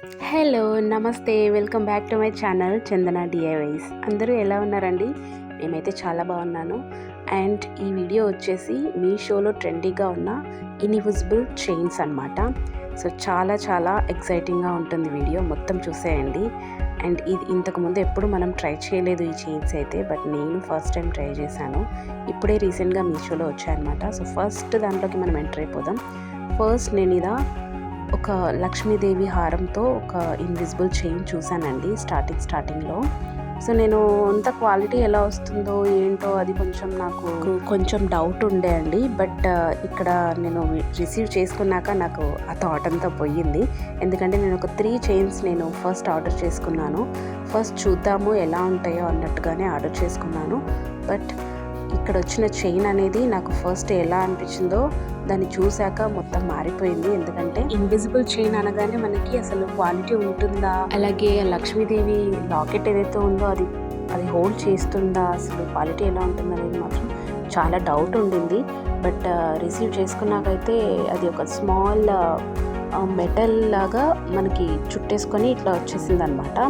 Hello! నమస్తే. Welcome back to my channel Chandana DIYs. అందరూ ఎలా ఉన్నారండి? మేమైతే చాలా బాగున్నాను. అండ్ ఈ వీడియో వచ్చేసి మీషోలో ట్రెండీగా ఉన్న ఇన్విజిబుల్ చైన్స్ అనమాట. సో చాలా చాలా ఎక్సైటింగ్గా ఉంటుంది వీడియో, మొత్తం చూసేయండి. అండ్ ఇది ఇంతకుముందు ఎప్పుడు మనం ట్రై చేయలేదు ఈ చైన్స్ అయితే, బట్ నేను ఫస్ట్ టైం ట్రై చేశాను. ఇప్పుడే రీసెంట్గా మీషోలో వచ్చాయన్నమాట. సో ఫస్ట్ దాంట్లోకి మనం ఎంటర్ అయిపోదాం. ఫస్ట్ నేను ఒక లక్ష్మీదేవి హారంతో ఒక ఇన్విజిబుల్ చైన్ చూశానండి స్టార్టింగ్లో. సో నేను అంత క్వాలిటీ ఎలా వస్తుందో ఏంటో అది నాకు కొంచెం డౌట్ ఉండే అండి. బట్ ఇక్కడ నేను రిసీవ్ చేసుకున్నాక నాకు ఆ థాట్ అంతా పోయింది. ఎందుకంటే నేను ఒక 3 చైన్స్ నేను ఫస్ట్ ఆర్డర్ చేసుకున్నాను. ఫస్ట్ చూద్దాము ఎలా ఉంటాయో అన్నట్టుగానే ఆర్డర్ చేసుకున్నాను. బట్ ఇక్కడ వచ్చిన చైన్ అనేది నాకు ఫస్ట్ ఎలా అనిపించిందో దాన్ని చూశాక మొత్తం మారిపోయింది. ఎందుకంటే ఇన్విజిబుల్ చైన్ అనగానే మనకి అసలు క్వాలిటీ ఉంటుందా, అలాగే లక్ష్మీదేవి లాకెట్ ఏదైతే ఉందో అది హోల్డ్ చేస్తుందా, అసలు క్వాలిటీ ఎలా ఉంటుంది అనేది మాత్రం చాలా డౌట్ ఉండింది. బట్ రిసీవ్ చేసుకున్నాకైతే అది ఒక స్మాల్ మెటల్ లాగా మనకి చుట్టేసుకొని ఇట్లా వచ్చేసింది అనమాట.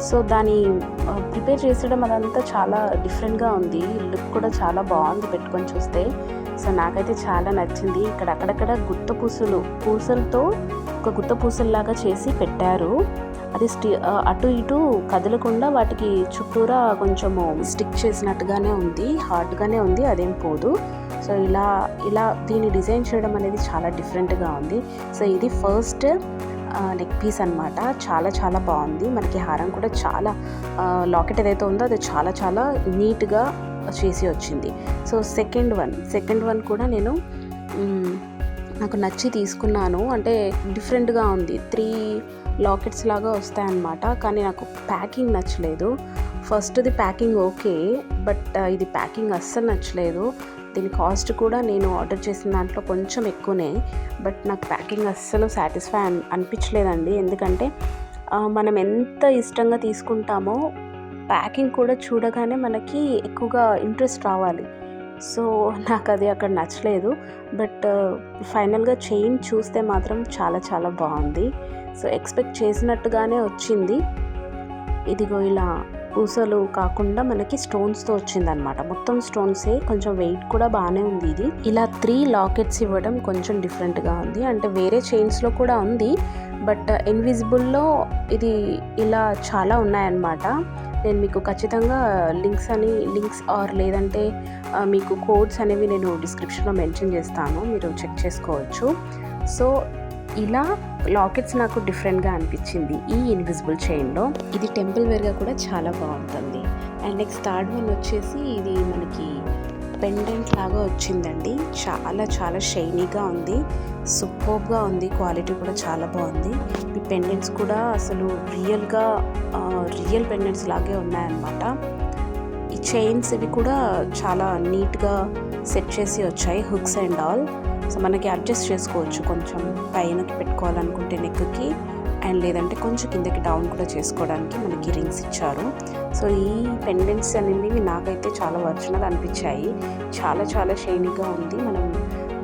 సో దాన్ని ప్రిపేర్ చేసడం అదంతా చాలా డిఫరెంట్గా ఉంది. లుక్ కూడా చాలా బాగుంది పెట్టుకొని చూస్తే. సో నాకైతే చాలా నచ్చింది. ఇక్కడ అక్కడక్కడ పూసలతో ఒక గుత్త పూసల్లాగా చేసి పెట్టారు. అది అటు ఇటు కదలకుండా వాటికి చుట్టూరా కొంచెము స్టిక్ చేసినట్టుగానే ఉంది, హార్డ్గానే ఉంది, అదేం పోదు. సో ఇలా దీన్ని డిజైన్ చేయడం అనేది చాలా డిఫరెంట్గా ఉంది. సో ఇది ఫస్ట్ నెక్ పీస్ అనమాట. చాలా చాలా బాగుంది. మనకి హారం కూడా చాలా లాకెట్ ఏదైతే ఉందో అది చాలా చాలా నీట్గా చేసి వచ్చింది. సో సెకండ్ వన్ కూడా నాకు నచ్చి తీసుకున్నాను. అంటే డిఫరెంట్గా ఉంది. 3 లాకెట్స్ లాగా వస్తాయన్నమాట. కానీ నాకు ప్యాకింగ్ నచ్చలేదు. ఫస్ట్ది ప్యాకింగ్ ఓకే, బట్ ఇది ప్యాకింగ్ అస్సలు నచ్చలేదు. దీని కాస్ట్ కూడా నేను ఆర్డర్ చేసిన దాంట్లో కొంచెం ఎక్కువనే, బట్ నాకు ప్యాకింగ్ అస్సలు సాటిస్ఫై అనిపించలేదండి. ఎందుకంటే మనం ఎంత ఇష్టంగా తీసుకుంటామో ప్యాకింగ్ కూడా చూడగానే మనకి ఎక్కువగా ఇంట్రెస్ట్ రావాలి. సో నాకు అది అక్కడ నచ్చలేదు. బట్ ఫైనల్గా చైన్ చూస్తే మాత్రం చాలా చాలా బాగుంది. సో ఎక్స్పెక్ట్ చేసినట్టుగానే వచ్చింది. ఇదిగో ఇలా పూసలు కాకుండా మనకి స్టోన్స్తో వచ్చిందనమాట. మొత్తం స్టోన్సే, కొంచెం వెయిట్ కూడా బాగానే ఉంది. ఇది ఇలా 3 లాకెట్స్ ఇవ్వడం కొంచెం డిఫరెంట్గా ఉంది. అంటే వేరే చైన్స్లో కూడా ఉంది, బట్ ఇన్విజిబుల్లో ఇది ఇలా చాలా ఉన్నాయన్నమాట. నేను మీకు ఖచ్చితంగా లింక్స్ ఆర్ లేదంటే మీకు కోడ్స్ అనేవి నేను డిస్క్రిప్షన్లో మెన్షన్ చేస్తాను, మీరు చెక్ చేసుకోవచ్చు. సో ఇలా లాకెట్స్ నాకు డిఫరెంట్గా అనిపించింది ఈ ఇన్విజిబుల్ చైన్లో. ఇది టెంపుల్ వేర్గా కూడా చాలా బాగుంటుంది. అండ్ నెక్స్ట్ థర్డ్ వన్ వచ్చేసి ఇది మనకి పెండెంట్ లాగా వచ్చిందండి. చాలా చాలా షైనీగా ఉంది, సూపర్గా ఉంది. క్వాలిటీ కూడా చాలా బాగుంది. ఈ పెండెంట్స్ కూడా అసలు రియల్ పెండెంట్స్ లాగే ఉన్నాయన్నమాట. ఈ చైన్స్ ఇవి కూడా చాలా నీట్గా సెట్ చేసి వచ్చాయి, హుక్స్ అండ్ ఆల్. సో మనకి అడ్జస్ట్ చేసుకోవచ్చు, కొంచెం పైనకి పెట్టుకోవాలనుకుంటే నెక్కి, అండ్ లేదంటే కొంచెం కిందకి డౌన్ కూడా చేసుకోవడానికి మనకి రింగ్స్ ఇచ్చారు. సో ఈ పెండెంట్స్ అనేవి నాకైతే చాలా ఒరిజినల్ అనిపించాయి. చాలా చాలా షైనీగా ఉంది. మనం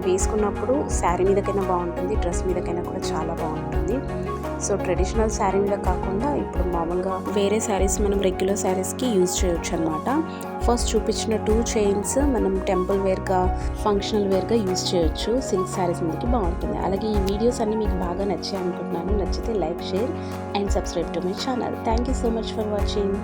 వేసుకున్నప్పుడు శారీ మీదకైనా బాగుంటుంది, డ్రెస్ మీదకైనా కూడా చాలా బాగుంటుంది. సో ట్రెడిషనల్ శారీ మీద కాకుండా ఇప్పుడు మామూలుగా వేరే శారీస్ మనం రెగ్యులర్ శారీస్కి యూజ్ చేయొచ్చు అనమాట. ఫస్ట్ చూపించిన 2 చైన్స్ మనం టెంపుల్ వేర్గా, ఫంక్షనల్ వేర్గా యూజ్ చేయొచ్చు. సిల్క్ శారీస్ మీదకి బాగుంటుంది. అలాగే ఈ వీడియోస్ అన్నీ మీకు బాగా నచ్చాయి అనుకుంటున్నాను. నచ్చితే like, share and subscribe to my channel. Thank you so much for watching.